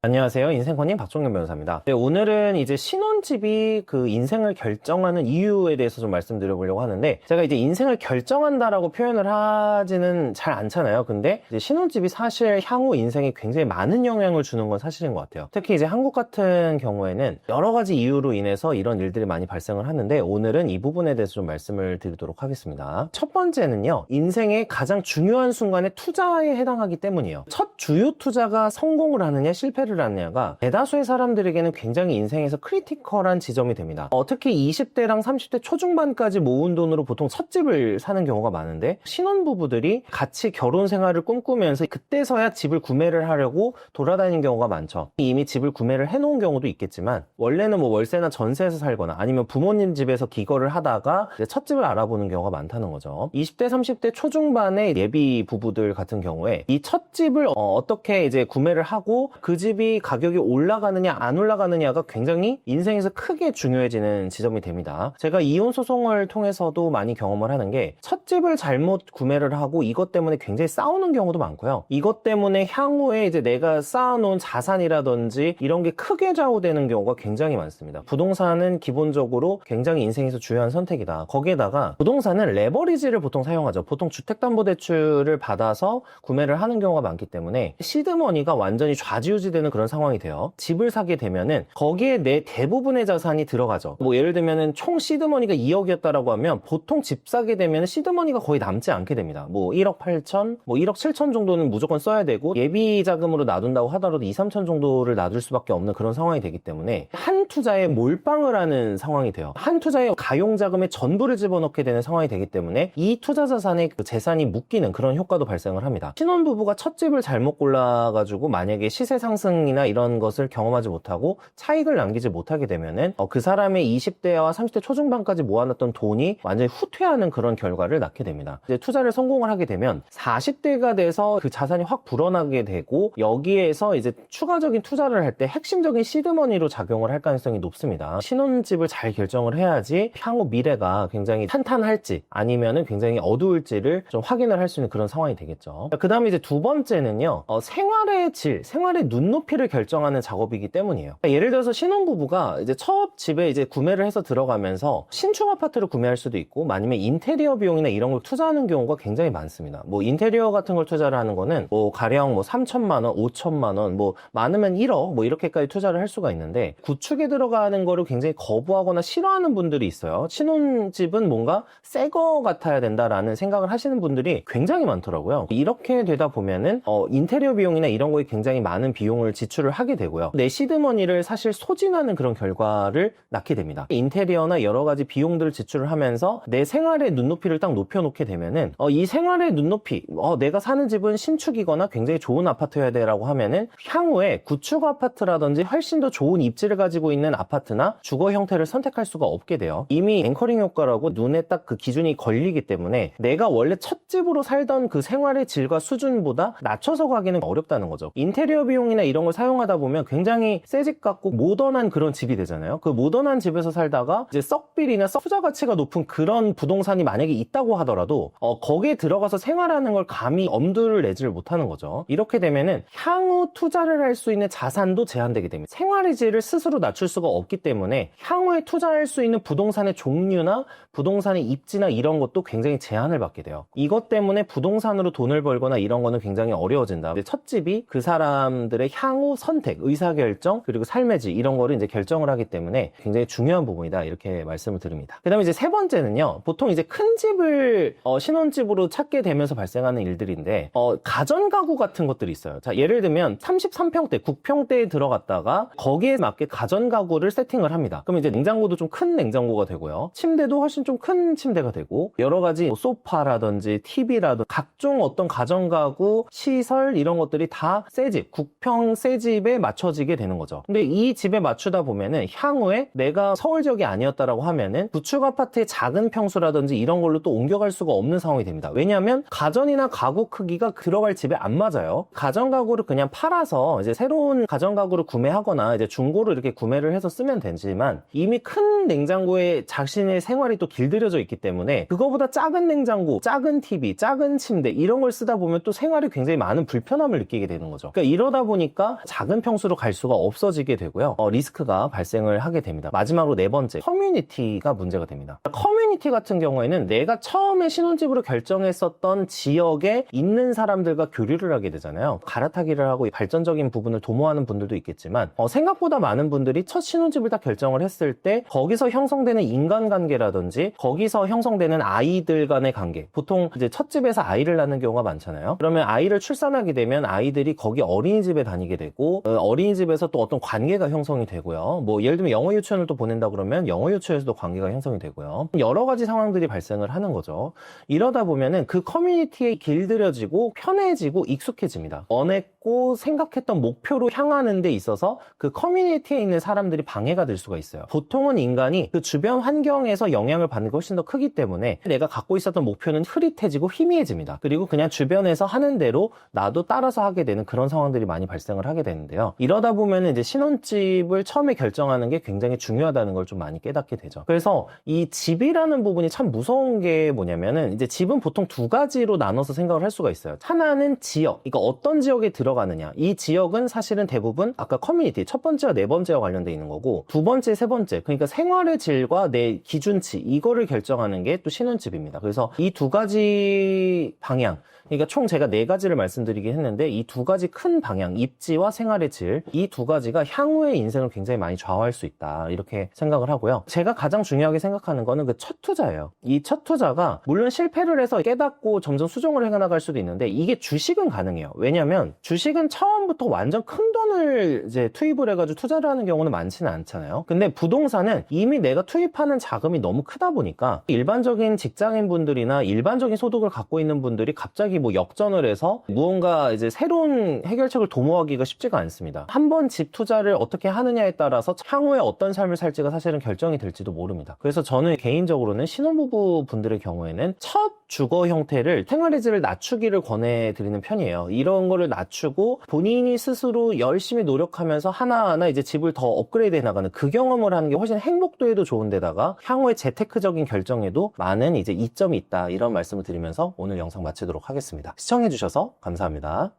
안녕하세요. 인생코님 박종현 변호사입니다. 네, 오늘은 이제 신혼집이 그 인생을 결정하는 이유에 대해서 좀 말씀드려보려고 하는데, 제가 이제 인생을 결정한다라고 표현을 하지는 잘 않잖아요. 근데 이제 신혼집이 사실 향후 인생에 굉장히 많은 영향을 주는 건 사실인 것 같아요. 특히 이제 한국 같은 경우에는 여러 가지 이유로 인해서 이런 일들이 많이 발생을 하는데, 오늘은 이 부분에 대해서 좀 말씀을 드리도록 하겠습니다. 첫 번째는요, 인생의 가장 중요한 순간에 투자에 해당하기 때문이에요. 첫 주요 투자가 성공을 하느냐 실패를 하느냐가 대다수의 사람들에게는 굉장히 인생에서 크리티컬한 지점이 됩니다. 특히 20대랑 30대 초중반까지 모은 돈으로 보통 첫 집을 사는 경우가 많은데, 신혼부부들이 같이 결혼 생활을 꿈꾸면서 그때서야 집을 구매를 하려고 돌아다니는 경우가 많죠. 이미 집을 구매를 해놓은 경우도 있겠지만, 원래는 뭐 월세나 전세에서 살거나 아니면 부모님 집에서 기거를 하다가 이제 첫 집을 알아보는 경우가 많다는 거죠. 20대 30대 초중반의 예비 부부들 같은 경우에 이 첫 집을 어떻게 이제 구매를 하고 그 집이 가격이 올라가느냐 안 올라가느냐가 굉장히 인생에서 크게 중요해지는 지점이 됩니다. 제가 이혼 소송을 통해서도 많이 경험을 하는 게, 첫 집을 잘못 구매를 하고 이것 때문에 굉장히 싸우는 경우도 많고요. 이것 때문에 향후에 이제 내가 쌓아놓은 자산이라든지 이런 게 크게 좌우되는 경우가 굉장히 많습니다. 부동산은 기본적으로 굉장히 인생에서 중요한 선택이다. 거기에다가 부동산은 레버리지를 보통 사용하죠. 보통 주택담보대출을 받아서 구매를 하는 경우가 많기 때문에 시드머니가 완전히 좌지우지되는 그런 상황이 돼요. 집을 사게 되면은 거기에 내 대부분의 자산이 들어가죠. 뭐 예를 들면은 총 시드머니가 2억이었다라고 하면 보통 집 사게 되면 시드머니가 거의 남지 않게 됩니다. 뭐 1억 8천, 뭐 1억 7천 정도는 무조건 써야 되고, 예비 자금으로 놔둔다고 하더라도 2, 3천 정도를 놔둘 수밖에 없는 그런 상황이 되기 때문에 한 투자에 몰빵을 하는 상황이 돼요. 한 투자에 가용 자금의 전부를 집어넣게 되는 상황이 되기 때문에 이 투자 자산의 그 재산이 묶이는 그런 효과도 발생을 합니다. 신혼부부가 첫 집을 잘못 골라가지고 만약에 시세 상승이나 이런 것을 경험하지 못하고 차익을 남기지 못하게 되면은 그 사람의 20대와 30대 초중반까지 모아놨던 돈이 완전히 후퇴하는 그런 결과를 낳게 됩니다. 이제 투자를 성공을 하게 되면 40대가 돼서 그 자산이 확 불어나게 되고, 여기에서 이제 추가적인 투자를 할 때 핵심적인 시드머니로 작용을 할 가능성이 높습니다. 신혼집을 잘 결정을 해야지 향후 미래가 굉장히 탄탄할지 아니면은 굉장히 어두울지를 좀 확인을 할 수 있는 그런 상황이 되겠죠. 그 다음에 이제 두 번째는요, 생활의 질, 생활의 눈높이를 결정하는 작업이기 때문이에요. 예를 들어서 신혼부부가 이제 첫 집에 이제 구매를 해서 들어가면서 신축 아파트를 구매할 수도 있고, 아니면 인테리어 비용이나 이런 걸 투자하는 경우가 굉장히 많습니다. 뭐 인테리어 같은 걸 투자를 하는 거는 뭐 가령 뭐 3천만 원, 5천만 원, 뭐 많으면 1억 뭐 이렇게까지 투자를 할 수가 있는데, 구축에 들어가는 거를 굉장히 거부하거나 싫어하는 분들이 있어요. 신혼집은 뭔가 새 거 같아야 된다라는 생각을 하시는 분들이 굉장히 많더라고요. 이렇게 되다 보면은 인테리어 비용이나 이런 거에 굉장히 많은 비용을 지출을 하게 되고요. 내 시드머니를 사실 소진하는 그런 결과를 낳게 됩니다. 인테리어나 여러 가지 비용들을 지출을 하면서 내 생활의 눈높이를 딱 높여놓게 되면은 이 생활의 눈높이, 내가 사는 집은 신축이거나 굉장히 좋은 아파트여야 되라고 하면은 향후에 구축 아파트라든지 훨씬 더 좋은 입지를 가지고 있는 아파트나 주거 형태를 선택할 수가 없게 돼요. 이미 앵커링 효과라고 눈에 딱 그 기준이 걸리기 때문에 내가 원래 첫 집으로 살던 그 생활의 질과 수준보다 낮춰서 가기는 어렵다는 거죠. 인테리어 비용이나 이런 걸 사용하다 보면 굉장히 새 집 같고 모던한 그런 집이 되잖아요. 그 모던한 집에서 살다가 이제 썩빌이나 투자 가치가 높은 그런 부동산이 만약에 있다고 하더라도 거기에 들어가서 생활하는 걸 감히 엄두를 내지를 못하는 거죠. 이렇게 되면은 향후 투자를 할 수 있는 자산도 제한되게 됩니다. 생활의 질을 스스로 낮출 수가 없기 때문에 향후에 투자할 수 있는 부동산의 종류나 부동산의 입지나 이런 것도 굉장히 제한을 받게 돼요. 이것 때문에 부동산으로 돈을 벌거나 이런 거는 굉장히 어려워진다. 첫 집이 그 사람들의 향후 선택, 의사결정, 그리고 삶의 질 이런 거를 이제 결정을 하기 때문에 굉장히 중요한 부분이다, 이렇게 말씀을 드립니다. 그 다음에 이제 세 번째는요, 보통 이제 큰 집을 신혼집으로 찾게 되면서 발생하는 일들인데, 가전가구 같은 것들이 있어요. 자, 예를 들면 33평대, 9평대에 들어갔다가 거기에 맞게 가전가구를 세팅을 합니다. 그럼 이제 냉장고도 좀 큰 냉장고가 되고요, 침대도 훨씬 좀 큰 침대가 되고, 여러 가지 뭐 소파라든지 TV라든지 각종 어떤 가전가구, 시설 이런 것들이 다 새 집, 9평 새 집에 맞춰지게 되는 거죠. 근데 이 집에 맞추다 보면은 향후에 내가 서울 지역이 아니었다라고 하면은 구축 아파트의 작은 평수라든지 이런 걸로 또 옮겨갈 수가 없는 상황이 됩니다. 왜냐하면 가전이나 가구 크기가 들어갈 집에 안 맞아요. 가전 가구를 그냥 팔아서 이제 새로운 가전 가구를 구매하거나 이제 중고로 이렇게 구매를 해서 쓰면 되지만, 이미 큰 냉장고에 자신의 생활이 또 길들여져 있기 때문에 그거보다 작은 냉장고, 작은 TV, 작은 침대 이런 걸 쓰다 보면 또 생활에 굉장히 많은 불편함을 느끼게 되는 거죠. 그러니까 이러다 보니까 평수가 작은 평수로 갈 수가 없어지게 되고요. 리스크가 발생을 하게 됩니다. 마지막으로 네 번째, 커뮤니티가 문제가 됩니다. 커뮤니티 같은 경우에는 내가 처음에 신혼집으로 결정했었던 지역에 있는 사람들과 교류를 하게 되잖아요. 갈아타기를 하고 발전적인 부분을 도모하는 분들도 있겠지만 생각보다 많은 분들이 첫 신혼집을 딱 결정을 했을 때 거기서 형성되는 인간관계라든지 거기서 형성되는 아이들 간의 관계, 보통 이제 첫 집에서 아이를 낳는 경우가 많잖아요. 그러면 아이를 출산하게 되면 아이들이 거기 어린이집에 다니게 되고 어린이집에서 또 어떤 관계가 형성이 되고요. 뭐 예를 들면 영어 유치원을 또 보낸다 그러면 영어 유치원에서도 관계가 형성이 되고요. 여러 가지 상황들이 발생을 하는 거죠. 이러다 보면은 그 커뮤니티에 길들여지고 편해지고 익숙해집니다. 원했고 생각했던 목표로 향하는 데 있어서 그 커뮤니티에 있는 사람들이 방해가 될 수가 있어요. 보통은 인간이 그 주변 환경에서 영향을 받는 게 훨씬 더 크기 때문에 내가 갖고 있었던 목표는 흐릿해지고 희미해집니다. 그리고 그냥 주변에서 하는 대로 나도 따라서 하게 되는 그런 상황들이 많이 발생을 하게 되는데요. 이러다 보면 이제 신혼집을 처음에 결정하는 게 굉장히 중요하다는 걸 좀 많이 깨닫게 되죠. 그래서 이 집이라는 부분이 참 무서운 게 뭐냐면은 이제 집은 보통 두 가지로 나눠서 생각을 할 수가 있어요. 하나는 지역, 그러니까 어떤 지역에 들어가느냐. 이 지역은 사실은 대부분 아까 커뮤니티 첫 번째와 네 번째와 관련돼 있는 거고, 두 번째, 세 번째, 그러니까 생활의 질과 내 기준치, 이거를 결정하는 게 또 신혼집입니다. 그래서 이 두 가지 방향, 그러니까 총 제가 네 가지를 말씀드리긴 했는데 이 두 가지 큰 방향, 입지와 생활의 질, 이 두 가지가 향후의 인생을 굉장히 많이 좌우할 수 있다, 이렇게 생각을 하고요. 제가 가장 중요하게 생각하는 거는 그 첫 투자예요. 이 첫 투자가 물론 실패를 해서 깨닫고 점점 수정을 해나갈 수도 있는데 이게 주식은 가능해요. 왜냐면 주식은 처음부터 완전 큰 돈을 이제 투입을 해가지고 투자를 하는 경우는 많지는 않잖아요. 근데 부동산은 이미 내가 투입하는 자금이 너무 크다 보니까 일반적인 직장인분들이나 일반적인 소득을 갖고 있는 분들이 갑자기 뭐 역전을 해서 무언가 이제 새로운 해결책을 도모하기가 쉽지가 않습니다. 한 번 집 투자를 어떻게 하느냐에 따라서 향후에 어떤 삶을 살지가 사실은 결정이 될지도 모릅니다. 그래서 저는 개인적으로는 신혼부부 분들의 경우에는 첫 주거 형태를 생활의 질을 낮추기를 권해드리는 편이에요. 이런 거를 낮추고 본인이 스스로 열심히 노력하면서 하나하나 이제 집을 더 업그레이드 해나가는 그 경험을 하는 게 훨씬 행복도에도 좋은데다가 향후의 재테크적인 결정에도 많은 이제 이점이 있다, 이런 말씀을 드리면서 오늘 영상 마치도록 하겠습니다. 시청해주셔서 감사합니다.